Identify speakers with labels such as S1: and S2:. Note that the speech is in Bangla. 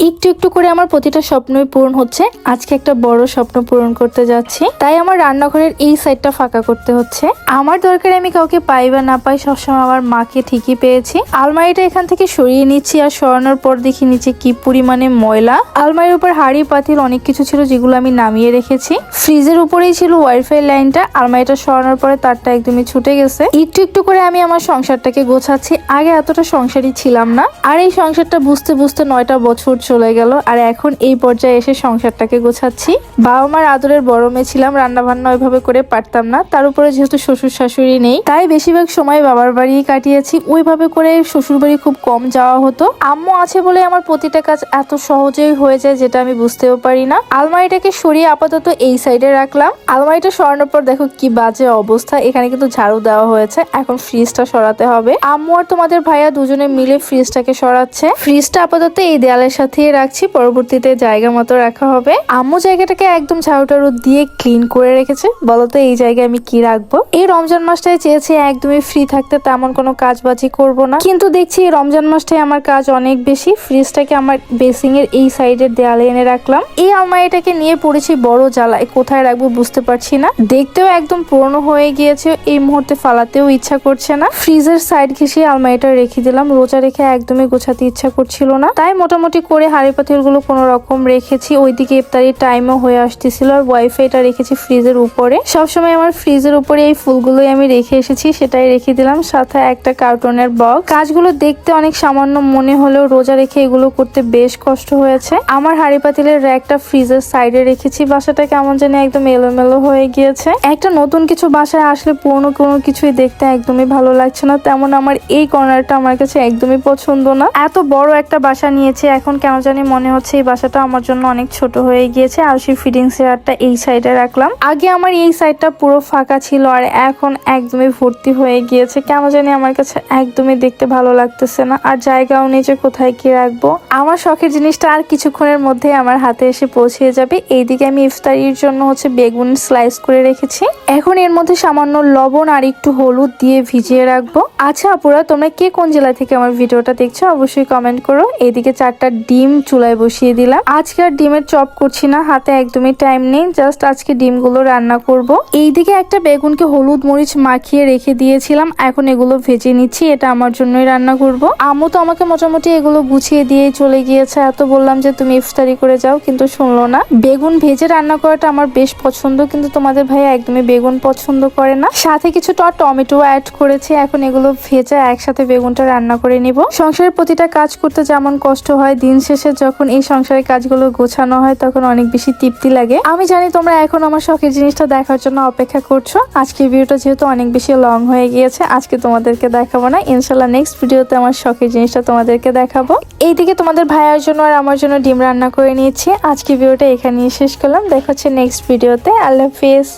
S1: একটু একটু করে আমার প্রতিটা স্বপ্নই পূরণ হচ্ছে। আজকে একটা বড় স্বপ্ন পূরণ করতে যাচ্ছি, তাই আমার রান্নাঘরের এই সাইডটা ফাঁকা করতে হচ্ছে। আমার দরকারে আমি কাউকে পাই বা না পাই, সবসময় আমার মাকে ঠিকই পেয়েছি। আলমারিটা এখান থেকে সরিয়ে নিচ্ছি, আর সরানোর পর দেখি নিচে কি পরিমাণে ময়লা। আলমারির উপর হাড়ি পাতিল অনেক কিছু ছিল যেগুলো আমি নামিয়ে রেখেছি। ফ্রিজের উপরেই ছিল ওয়াইফাই লাইনটা। আলমারিটা সরানোর পরে তারটা একদমই ছুটে গেছে। একটু একটু করে আমি আমার সংসারটাকে গোছাচ্ছি। আগে এতটা সংসারই ছিলাম না, আর এই সংসারটা বুঝতে বুঝতে 9টা বছর চলে গেল, আর এখন এই পর্যায়ে এসে সংসারটাকে গোছাচ্ছি। বাবা মার আদরের বড় মেয়ে ছিলাম, রান্না বান্না ওইভাবে করে পারতাম না। তার উপরে যেহেতু শ্বশুর শাশুড়ি নেই, তাই বেশিরভাগ সময় বাবার বাড়ি কাটিয়েছি। ওইভাবে করে শ্বশুর বাড়ি খুব কম যাওয়া হতো। আম্মু আছে বলে আমার প্রতিটা কাজ এত সহজেই হয়ে যায়, যেটা আমি বুঝতেও পারি না। আলমারিটাকে সরিয়ে আপাতত এই সাইডে রাখলাম। আলমারিটা সরানোর পর দেখো কি বাজে অবস্থা। এখানে কিন্তু ঝাড়ু দেওয়া হয়েছে, এখন ফ্রিজটা সরাতে হবে। আম্মু আর তোমাদের ভাইয়া দুজনে মিলে ফ্রিজটাকে সরাচ্ছে। ফ্রিজটা আপাতত এই দেয়ালের সাথেই রাখছি, পরবর্তীতে জায়গা মতো রাখা হবে। আম্মু জায়গাটাকে একদম ঝাড়ু টাড়ু দিয়ে ক্লিন করে রেখেছে। বলতো এই জায়গায় আমি কি রাখবো? এই রমজান মাসটায় চেয়েছি একদমই ফ্রি থাকতে, তেমন কোনো কাজবাজি করব না, কিন্তু দেখছি এই রমজান মাসটায় আমার কাজ অনেক বেশি। ফ্রিজটাকে আমার বেসিং এর এই সাইডের দেয়ালে এনে রাখলাম। এই আলমারিটাকে নিয়ে পড়েছি বড় জ্বালায়, কোথায় রাখবো বুঝতে পারছি না। দেখতেও একদম পুরনো হয়ে গিয়েছে, এই মুহূর্তে ফালাতেও ইচ্ছা করছে না। ফ্রিজের সাইড ঘেঁষে আলমারিটা রেখে দিলাম। রোজা রেখে একদমই গোছাতে ইচ্ছা করছিল না, তাই মোটামুটি করে হাঁড়ি পাতিল গুলো কোনো রকম রেখেছি। ওইদিকে ইফতারির টাইমও হয়ে আসতেছিল, আর ওয়াইফাইটা রেখেছি ফ্রিজের উপরে। সবসময় আমার ফ্রিজের উপরে এই ফুলগুলোই আমি রেখে এসেছি, সেটাই রেখে দিলাম। সাথে একটা কার্টুনের বক্স। কাজগুলো দেখতে অনেক সামান্য মনে হলেও রোজা রেখে এগুলো করতে বেশ কষ্ট হয়েছে। আমার হাঁড়ি পাতিলের র্যাকটা ফ্রিজের সাইডে রেখেছি। বাসাটা কেমন জানি একদম এলোমেলো হয়ে গিয়েছে। একটা নতুন কিছু বাসায় আসলে পুরনো কোনো কিছুই দেখতে একদমই ভালো লাগছে না, তেমন আমার এই কর্নারটা আমার কাছে একদমই পছন্দ না। এত বড় একটা বাসা নিয়েছে, এখন কেন জানি মনে হচ্ছে এই বাসাটা আমার জন্য অনেক ছোট হয়ে গিয়েছে। আর সেই ফিডিং চেয়ারটা এই সাইডে রাখলাম। আগে আমার এই সাইডটা পুরো ফাঁকা ছিল, আর এখন একদমই ভর্তি হয়ে গিয়েছে। কেন জানি আমার কাছে একদমই দেখতে ভালো লাগতেছে না, আর জায়গাও নেই যে কোথায় কি রাখবো। আমার শখের জিনিসটা আর কিছুক্ষণের মধ্যে আমার হাতে এসে পৌঁছে যাবে। এইদিকে আমি ইফতারির জন্য বেগুন স্লাইস করে রেখেছি। এখন এর মধ্যে সামান্য লবণ আর একটু হলুদ দিয়ে ভিজিয়ে রাখবো। আচ্ছা আপুরা, তোমরা কে কোন জেলা থেকে আমার ভিডিওটা দেখছো অবশ্যই কমেন্ট করো। এইদিকে 4টা ডিম চুলায় বসিয়ে দিলাম। আজকে আর ডিমের চপ করছি না, হাতে একদমই টাইম নেই। জাস্ট আজকে ডিমগুলো রান্না করব। এইদিকে একটা বেগুনকে হলুদ মরিচ মাখিয়ে রেখে দিয়েছিলাম, এখন এগুলো ভেজে নিচ্ছি। এটা আমার জন্যই রান্না করব। আম্মু তো আমাকে মোটামুটি এগুলো গুছিয়ে দিয়ে চলে গিয়েছে। এত বললাম যে তুমি ইফতারি করে যাও, কিন্তু শুনলো না। বেগুন ভেজে রান্না করাটা আমার বেশ পছন্দ, কিন্তু তোমাদের ভাইয়া একদমই বেগুন পছন্দ করে না। সাথে কিছুটা টমেটো অ্যাড করেছি। এখন এগুলো ভেজে একসাথে বেগুনটা রান্না করে নিব। সংসারের প্রতিটা কাজ করতে যেমন কষ্ট হয়, দিন শেষে যখন এই সংসারের কাজগুলো গোছানো হয় তখন অনেক বেশি তৃপ্তি লাগে। আমি জানি তোমরা এখন আমার শখের জিনিসটা দেখার জন্য অপেক্ষা করছো। আজকের ভিডিওটা যেহেতু অনেক বেশি লং হয়ে গিয়েছে, আজকে তোমাদেরকে দেখাবো না। ইনশাল্লাহ নেক্সট ভিডিওতে আমার শখের জিনিসটা তোমাদেরকে দেখাবো। এইদিকে তোমাদের ভাইয়ার জন্য আর আমার জন্য ডিম রান্না করে নিয়েছি। আজকের ভিডিওটা এখানেই শেষ করলাম। দেখা হচ্ছে নেক্সট ভিডিওতে। আল্লাহ হাফেজ।